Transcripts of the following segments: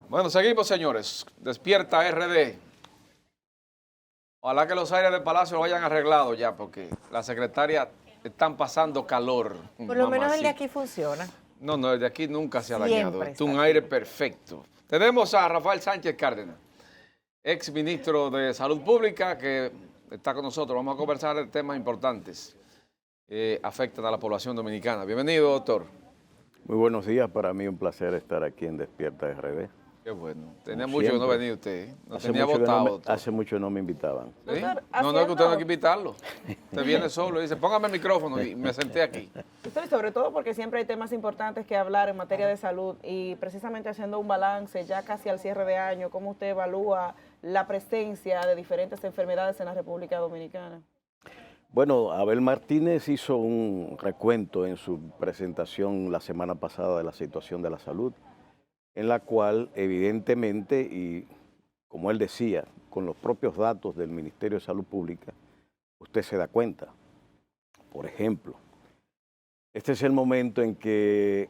Bueno, seguimos, señores. Despierta RD. Ojalá que los aires del Palacio lo hayan arreglado ya, porque las secretarias están pasando calor. Por lo menos el de mamacita. aquí funciona. No, el de aquí nunca se ha Siempre dañado. Es está un aire perfecto. Tenemos a Rafael Sánchez Cárdenas, ex ministro de Salud Pública, que está con nosotros. Vamos a conversar de temas importantes que afectan a la población dominicana. Bienvenido, doctor. Muy buenos días, para mí un placer estar aquí en Despierta RD. Qué bueno. Tenía Como mucho que no siempre. venía usted. No Hace tenía mucho que votado, no doctor. hace mucho no me invitaban. ¿Sí? Doctor, No, es que usted no hay que haciendo- invitarlo. Usted viene solo y dice, póngame el micrófono y me senté aquí. Doctor, y sobre todo porque siempre hay temas importantes que hablar en materia de salud y precisamente haciendo un balance ya casi al cierre de año, ¿cómo usted evalúa la presencia de diferentes enfermedades en la República Dominicana? Bueno, Abel Martínez hizo un recuento en su presentación la semana pasada de la situación de la salud, en la cual evidentemente, y como él decía, con los propios datos del Ministerio de Salud Pública, usted se da cuenta. Por ejemplo, este es el momento en que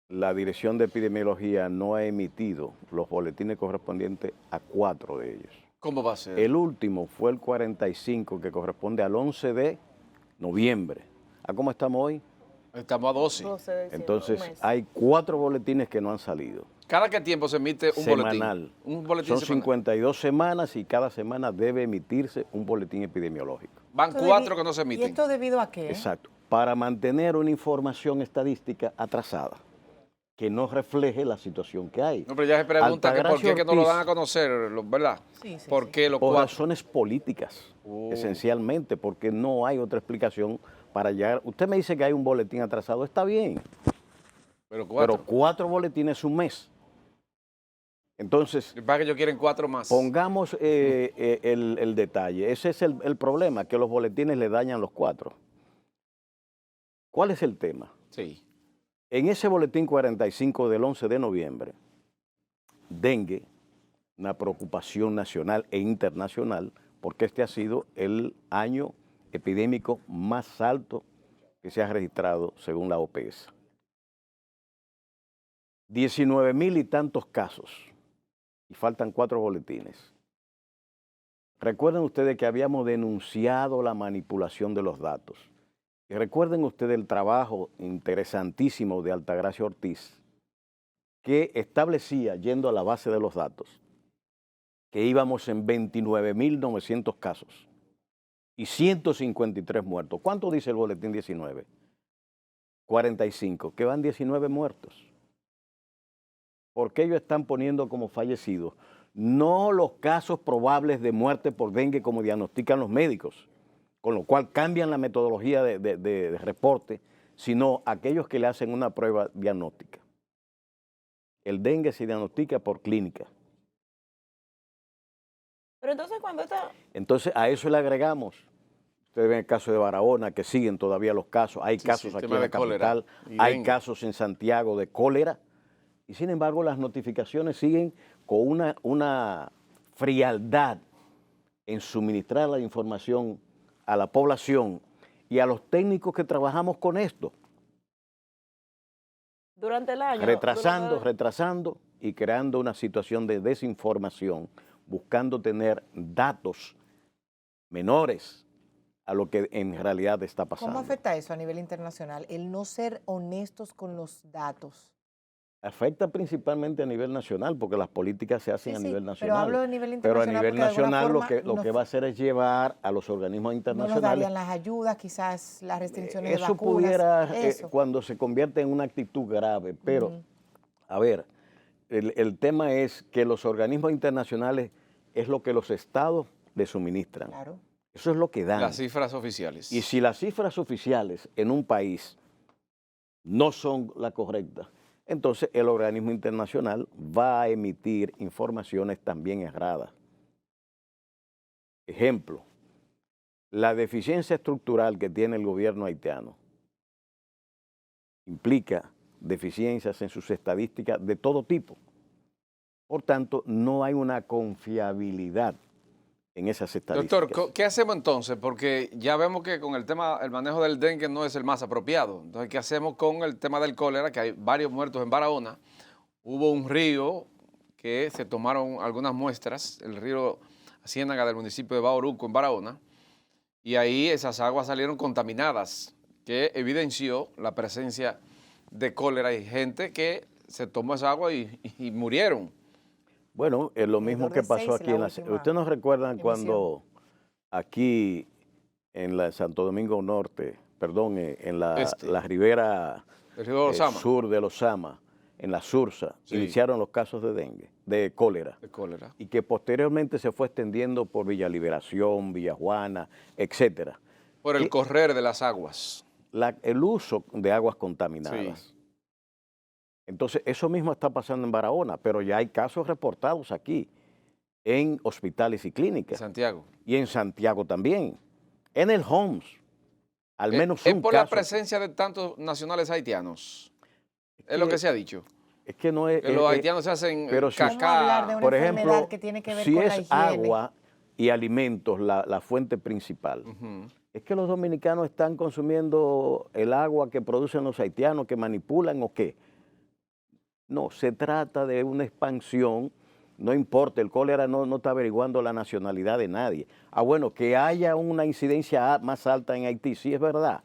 la Dirección de Epidemiología no ha emitido los boletines correspondientes a 4 de ellos. ¿Cómo va a ser? El último fue el 45, que corresponde al 11 de noviembre. ¿A cómo estamos hoy? Estamos a 12. 12 de diciembre, un Entonces, mes. hay 4 boletines que no han salido. ¿Cada qué tiempo se emite un Semanal. boletín? Un boletín Son semanal. 52 semanas y cada semana debe emitirse un boletín epidemiológico. Van Esto 4 debi- que no se ¿Y emiten. esto debido a qué? Exacto. Para mantener una información estadística atrasada, que no refleje la situación que hay. No, pero ya se pregunta que por Altagracia qué que no lo Ortiz, dan a conocer, ¿verdad? Sí, sí, ¿Por sí. qué los Por 4? razones políticas, esencialmente, porque no hay otra explicación para llegar. Usted me dice que hay un boletín atrasado, está bien, Pero 4. pero 4 boletines un mes. Entonces, Para que ellos quieren 4 más. pongamos el detalle. Ese es el problema, que los boletines le dañan los 4. ¿Cuál es el tema? Sí. En ese boletín 45 del 11 de noviembre, dengue, una preocupación nacional e internacional, porque este ha sido el año epidémico más alto que se ha registrado según la OPS. 19,000 y tantos casos, y faltan 4 boletines. Recuerden ustedes que habíamos denunciado la manipulación de los datos. Y recuerden ustedes el trabajo interesantísimo de Altagracia Ortiz, que establecía, yendo a la base de los datos, que íbamos en 29,900 casos y 153 muertos. ¿Cuánto dice el boletín 19? 45, que van 19 muertos. ¿Por qué ellos están poniendo como fallecidos? No los casos probables de muerte por dengue como diagnostican los médicos, con lo cual cambian la metodología de reporte, sino aquellos que le hacen una prueba diagnóstica. El dengue se diagnostica por clínica. Pero entonces cuando esta... Entonces a eso le agregamos, ustedes ven el caso de Barahona, que siguen todavía los casos, hay Sí, casos sí, aquí tema en la de cólera capital, y hay dengue. casos en Santiago de cólera, y sin embargo las notificaciones siguen con una frialdad en suministrar la información a la población y a los técnicos que trabajamos con esto, Durante el año... retrasando y creando una situación de desinformación, buscando tener datos menores a lo que en realidad está pasando. ¿Cómo afecta eso a nivel internacional? El no ser honestos con los datos. Afecta principalmente a nivel nacional, porque las políticas se hacen Sí, a sí, nivel pero nacional. hablo de nivel Pero a internacional nivel porque de alguna nacional lo forma que va a hacer es llevar a los organismos no nos internacionales. darían las ayudas, quizás las restricciones de Eso vacunas. pudiera, eso. cuando se convierte en una actitud grave, pero, a ver, el tema es que los organismos internacionales es lo que los estados le suministran. Claro. Eso es lo que dan. Las cifras oficiales. Y si las cifras oficiales en un país no son las correctas, entonces el organismo internacional va a emitir informaciones también erradas. Ejemplo, la deficiencia estructural que tiene el gobierno haitiano implica deficiencias en sus estadísticas de todo tipo. Por tanto, no hay una confiabilidad en esas estadísticas. Doctor, ¿qué hacemos entonces? Porque ya vemos que con el tema, el manejo del dengue no es el más apropiado. Entonces, ¿qué hacemos con el tema del cólera? Que hay varios muertos en Barahona. hubo un río que se tomaron algunas muestras, el río Ciénaga del municipio de Bauruco, en Barahona, y ahí esas aguas salieron contaminadas, que evidenció la presencia de cólera y gente que se tomó esa agua y murieron. Bueno, es lo mismo que pasó aquí en la... ¿Ustedes nos recuerdan cuando aquí en la Santo Domingo Norte, perdón, en la ribera El río Osama. sur de Osama, en la Sursa, Sí. iniciaron los casos de dengue, de cólera, De cólera. y que posteriormente se fue extendiendo por Villa Liberación, Villa Juana, etcétera. Por el correr de las aguas. El uso de aguas contaminadas. Sí. Entonces, eso mismo está pasando en Barahona, pero ya hay casos reportados aquí, en hospitales y En clínicas, Santiago. y en Santiago también, en el Homs, al menos ¿Es un por caso. la presencia de tantos nacionales haitianos? Es lo que se ha dicho. Es que no es... Que los haitianos se hacen pero si- ¿Cómo hablar de cacá. una por enfermedad ejemplo, que tiene que ver si con la es higiene? agua y alimentos la fuente principal, ¿es que los dominicanos están consumiendo el agua que producen los haitianos, que manipulan o qué? No, se trata de una expansión, no importa, el cólera no está averiguando la nacionalidad de nadie. Ah, bueno, que haya una incidencia más alta en Haití, sí es verdad,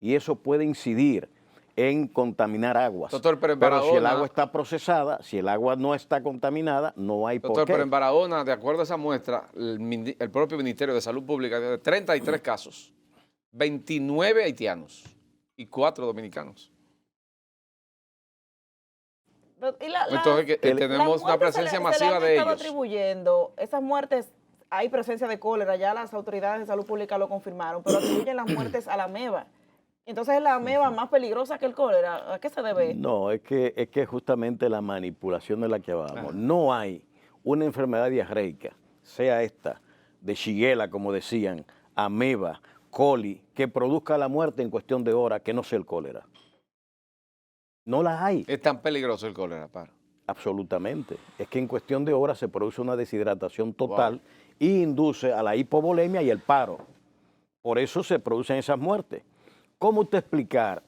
y eso puede incidir en contaminar aguas. Doctor, pero en si el Barahona- agua está procesada, si el agua no está contaminada, no hay por Doctor, qué. pero en Barahona, de acuerdo a esa muestra, el propio Ministerio de Salud Pública dio 33 casos, 29 haitianos y 4 dominicanos. Entonces, tenemos una presencia masiva de se le han estado ellos. atribuyendo esas muertes, hay presencia de cólera, ya las autoridades de salud pública lo confirmaron, pero atribuyen las muertes a la ameba. Entonces, ¿es la ameba más peligrosa que el cólera? ¿A qué se debe? No, es que justamente la manipulación de la que hablamos. No hay una enfermedad diarreica, sea esta, de Shigella, como decían, ameba, coli, que produzca la muerte en cuestión de horas, que no sea el cólera. No las hay. Es tan peligroso el cólera, para. Absolutamente. Es que en cuestión de horas se produce una deshidratación total y induce a la hipovolemia y el paro. Por eso se producen esas muertes. ¿Cómo usted explicar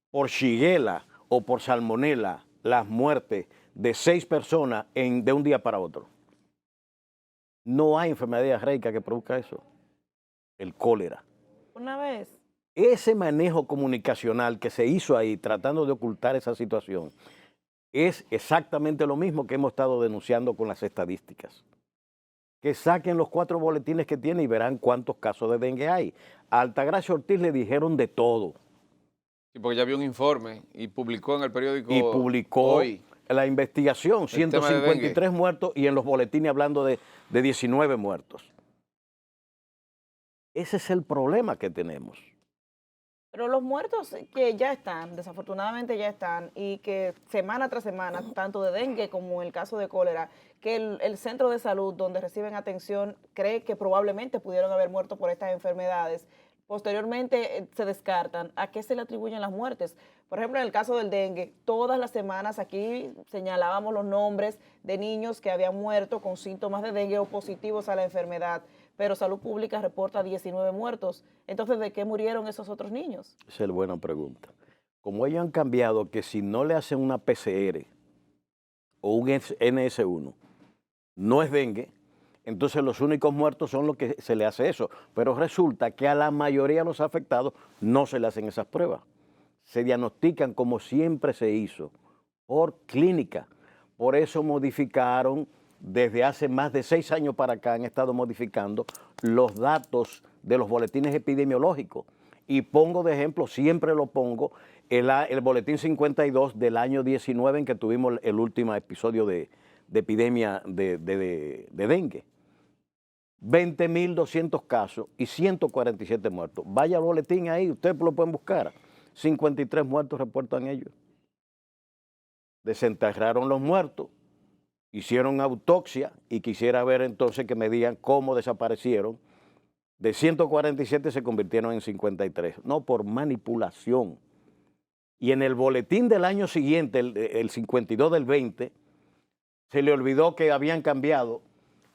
por Shigella o por Salmonella las muertes de 6 personas de un día para otro? No hay enfermedad diarreica que produzca eso. El cólera. Una vez. Ese manejo comunicacional que se hizo ahí tratando de ocultar esa situación es exactamente lo mismo que hemos estado denunciando con las estadísticas. Que saquen los 4 boletines que tiene y verán cuántos casos de dengue hay. A Altagracia Ortiz le dijeron de todo. Sí, porque ya vio un informe y publicó en el periódico Y publicó hoy. la investigación, El tema de 153 dengue. muertos y en los boletines hablando de 19 muertos. Ese es el problema que tenemos. Pero los muertos que ya están, desafortunadamente ya están, y que semana tras semana, tanto de dengue como en el caso de cólera, que el centro de salud donde reciben atención cree que probablemente pudieron haber muerto por estas enfermedades, posteriormente se descartan. ¿A qué se le atribuyen las muertes? Por ejemplo, en el caso del dengue, todas las semanas aquí señalábamos los nombres de niños que habían muerto con síntomas de dengue o positivos a la enfermedad, pero Salud Pública reporta 19 muertos. Entonces, ¿de qué murieron esos otros niños? Esa es la buena pregunta. Como ellos han cambiado que si no le hacen una PCR o un NS1, no es dengue, entonces los únicos muertos son los que se le hace eso. Pero resulta que a la mayoría de los afectados no se le hacen esas pruebas. Se diagnostican como siempre se hizo, por clínica. Por eso modificaron, desde hace más de 6 años para acá, han estado modificando los datos de los boletines epidemiológicos. Y pongo de ejemplo, siempre lo pongo, el boletín 52 del año 19 en que tuvimos el último episodio de epidemia de dengue. 20.200 casos y 147 muertos. Vaya al boletín ahí, ustedes lo pueden buscar. 53 muertos reportan ellos. Desenterraron los muertos, hicieron autopsia y quisiera ver entonces que me digan cómo desaparecieron. De 147 se convirtieron en 53. No, por manipulación. Y en el boletín del año siguiente, el 52 del 20, se le olvidó que habían cambiado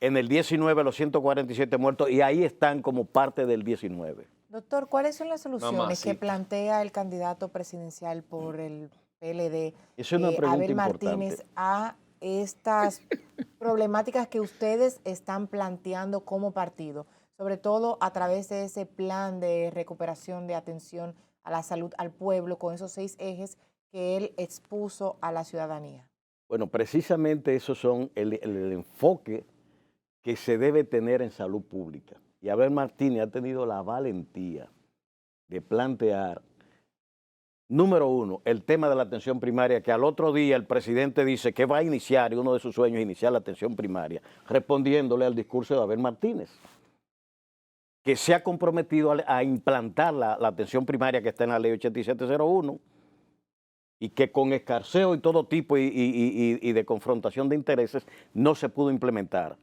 en el 19 los 147 muertos y ahí están como parte del 19. Doctor, ¿cuáles son las soluciones que Mamacita. plantea el candidato presidencial por el PLD, Es una pregunta Abel importante. Martínez, a estas problemáticas que ustedes están planteando como partido, sobre todo a través de ese plan de recuperación de atención a la salud al pueblo con esos 6 ejes que él expuso a la ciudadanía? Bueno, precisamente esos son el enfoque que se debe tener en salud pública. Y Abel Martínez ha tenido la valentía de plantear, número uno, el tema de la atención primaria, que al otro día el presidente dice que va a iniciar, y uno de sus sueños es iniciar la atención primaria, respondiéndole al discurso de Abel Martínez, que se ha comprometido a implantar la atención primaria que está en la ley 8701, y que con escarceo y todo tipo y de confrontación de intereses no se pudo implementar.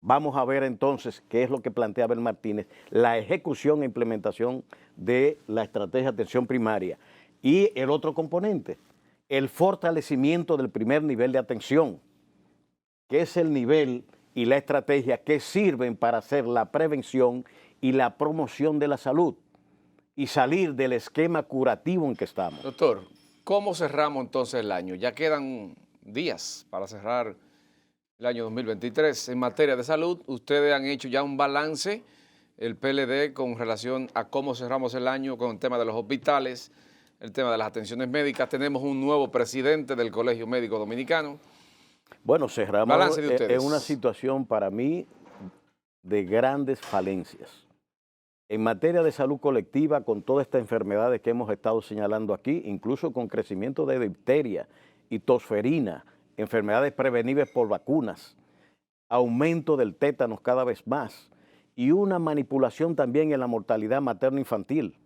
Vamos a ver entonces qué es lo que plantea Abel Martínez, la ejecución e implementación de la estrategia de atención primaria. Y el otro componente, el fortalecimiento del primer nivel de atención, que es el nivel y la estrategia que sirven para hacer la prevención y la promoción de la salud y salir del esquema curativo en que estamos. Doctor, ¿cómo cerramos entonces el año? Ya quedan días para cerrar el año 2023. En materia de salud, ustedes han hecho ya un balance, el PLD, con relación a cómo cerramos el año con el tema de los hospitales, el tema de las atenciones médicas. Tenemos un nuevo presidente del Colegio Médico Dominicano. Bueno, cerramos Balance de ustedes. en una situación para mí de grandes falencias. En materia de salud colectiva, con todas estas enfermedades que hemos estado señalando aquí, incluso con crecimiento de difteria y tosferina, enfermedades prevenibles por vacunas, aumento del tétanos cada vez más y una manipulación también en la mortalidad materno-infantil.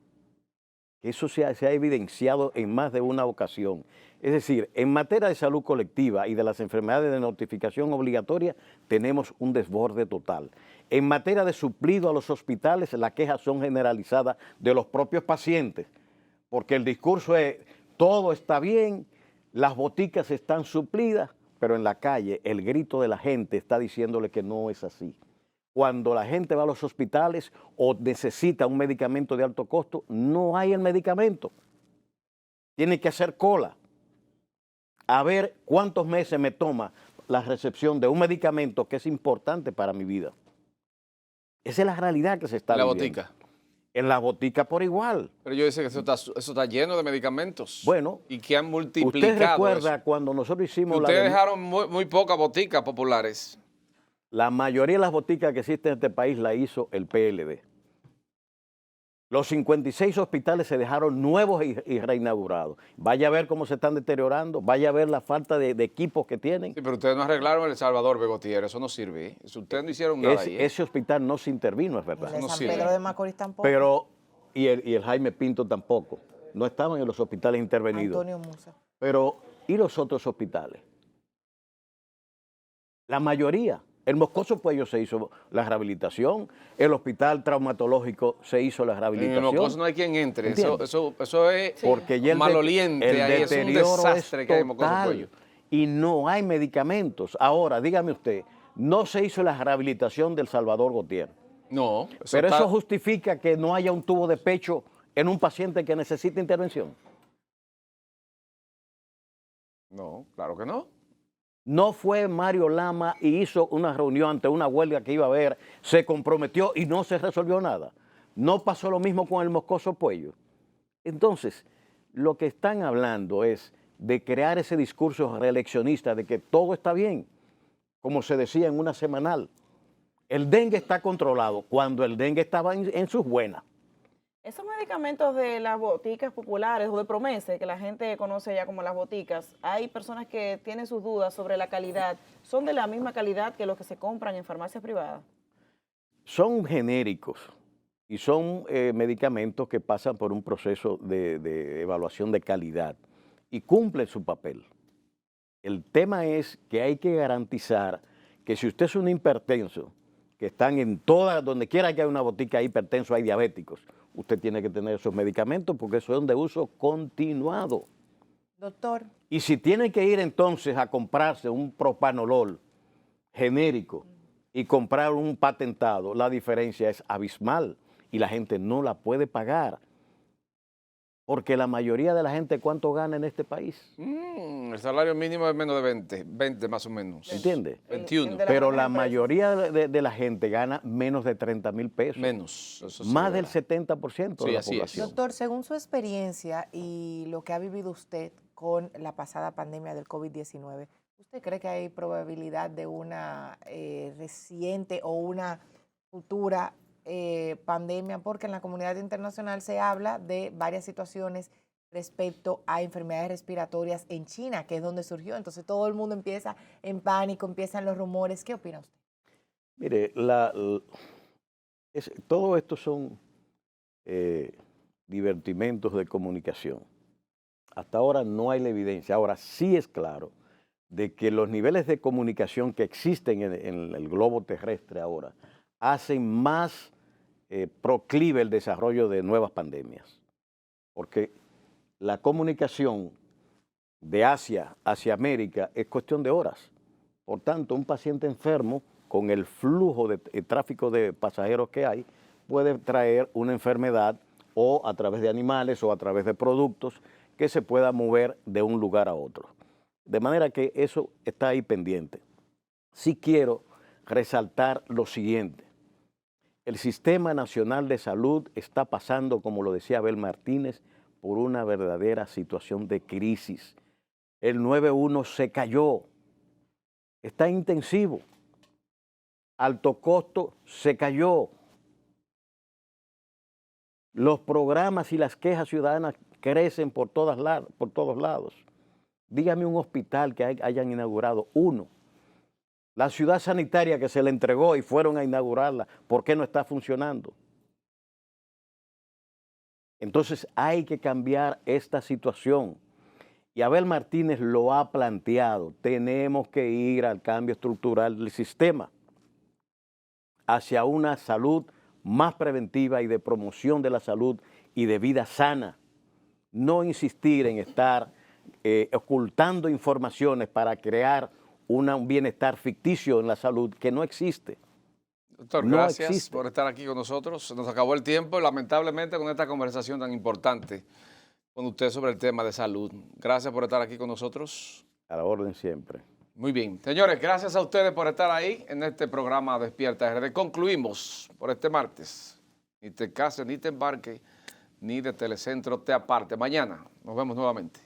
Eso se ha evidenciado en más de una ocasión. Es decir, en materia de salud colectiva y de las enfermedades de notificación obligatoria, tenemos un desborde total. En materia de suplido a los hospitales, las quejas son generalizadas de los propios pacientes, porque el discurso es, todo está bien, las boticas están suplidas, pero en la calle el grito de la gente está diciéndole que no es así. Cuando la gente va a los hospitales o necesita un medicamento de alto costo, no hay el medicamento. Tiene que hacer cola. A ver cuántos meses me toma la recepción de un medicamento que es importante para mi vida. Esa es la realidad que se está La viviendo. botica. En la botica por igual. Pero yo decía que eso está lleno de medicamentos. Bueno, y que han multiplicado usted recuerda eso. cuando nosotros hicimos Ustedes dejaron muy pocas boticas populares. la mayoría de las boticas que existen en este país la hizo el PLD. Los 56 hospitales se dejaron nuevos y reinaugurados. Vaya a ver cómo se están deteriorando, vaya a ver la falta de equipos que tienen. Sí, pero ustedes no arreglaron El Salvador, Begotier, eso no sirve. ¿Eh? Ustedes no hicieron nada ahí. Ese hospital no se intervino, es verdad. El de no San sirve. Pedro de Macorís tampoco. Pero, y el Jaime Pinto tampoco. No estaban en los hospitales intervenidos. Antonio Musa. Pero, ¿y los otros hospitales? La mayoría. El Moscoso Puello se hizo la rehabilitación, el hospital traumatológico se hizo la En rehabilitación. el Mocoso no hay quien entre. ¿Entiendes? Eso es Porque ya maloliente. el Ahí es un deterioro desastre es que hay en Mocoso total Puello. y no hay medicamentos. Ahora, dígame usted, no se hizo la rehabilitación del Salvador Gautier, No. pero está- eso justifica que no haya un tubo de pecho en un paciente que necesita intervención. No, claro que no. No fue Mario Lama y hizo una reunión ante una huelga que iba a haber, se comprometió y no se resolvió nada. No pasó lo mismo con el Moscoso Puello. Entonces, lo que están hablando es de crear ese discurso reeleccionista de que todo está bien, como se decía en una semanal. El dengue está controlado cuando el dengue estaba en sus buenas. Esos medicamentos de las boticas populares o de Promese, que la gente conoce ya como las boticas, hay personas que tienen sus dudas sobre la calidad. ¿Son de la misma calidad que los que se compran en farmacias privadas? Son genéricos y son medicamentos que pasan por un proceso de evaluación de calidad y cumplen su papel. El tema es que hay que garantizar que si usted es un hipertenso, que están en todas, donde quiera que haya una botica de hipertenso, hay diabéticos, usted tiene que tener esos medicamentos porque son de uso continuado. Doctor, Y si tiene que ir entonces a comprarse un propanolol genérico y comprar un patentado, la diferencia es abismal y la gente no la puede pagar. Porque la mayoría de la gente, ¿cuánto gana en este país? El salario mínimo es menos de 20 más o menos. ¿Entiendes? 21. de Pero grandes la empresas. mayoría de la gente gana menos de 30,000 pesos. Menos. Eso sí Más es del verdad. 70% de Sí, la así es. población. Doctor, según su experiencia y lo que ha vivido usted con la pasada pandemia del COVID-19, ¿usted cree que hay probabilidad de una reciente o una futura pandemia? Porque en la comunidad internacional se habla de varias situaciones respecto a enfermedades respiratorias en China, que es donde surgió. Entonces todo el mundo empieza en pánico, empiezan los rumores. ¿Qué opina usted? Mire, todo esto son divertimentos de comunicación. Hasta ahora no hay la evidencia. Ahora sí es claro de que los niveles de comunicación que existen en el globo terrestre ahora hacen más proclive el desarrollo de nuevas pandemias. Porque la comunicación de Asia hacia América es cuestión de horas. Por tanto, un paciente enfermo, con el flujo de tráfico de pasajeros que hay, puede traer una enfermedad o a través de animales o a través de productos que se pueda mover de un lugar a otro. De manera que eso está ahí pendiente. Sí quiero resaltar lo siguiente. El Sistema Nacional de Salud está pasando, como lo decía Abel Martínez, por una verdadera situación de crisis. El 911 se cayó, está intensivo. Alto costo se cayó. Los programas y las quejas ciudadanas crecen por todos lados. Dígame un hospital que hayan inaugurado uno. La ciudad sanitaria que se le entregó y fueron a inaugurarla, ¿por qué no está funcionando? Entonces hay que cambiar esta situación. Y Abel Martínez lo ha planteado. Tenemos que ir al cambio estructural del sistema hacia una salud más preventiva y de promoción de la salud y de vida sana. No insistir en estar ocultando informaciones para crear un bienestar ficticio en la salud que no existe. Doctor, No gracias existe. por estar aquí con nosotros. Se nos acabó el tiempo, lamentablemente, con esta conversación tan importante con usted sobre el tema de salud. Gracias por estar aquí con nosotros. A la orden siempre. Muy bien. Señores, gracias a ustedes por estar ahí en este programa Despierta RD. Concluimos por este martes. Ni te cases, ni te embarques, ni de Telecentro te aparte. Mañana nos vemos nuevamente.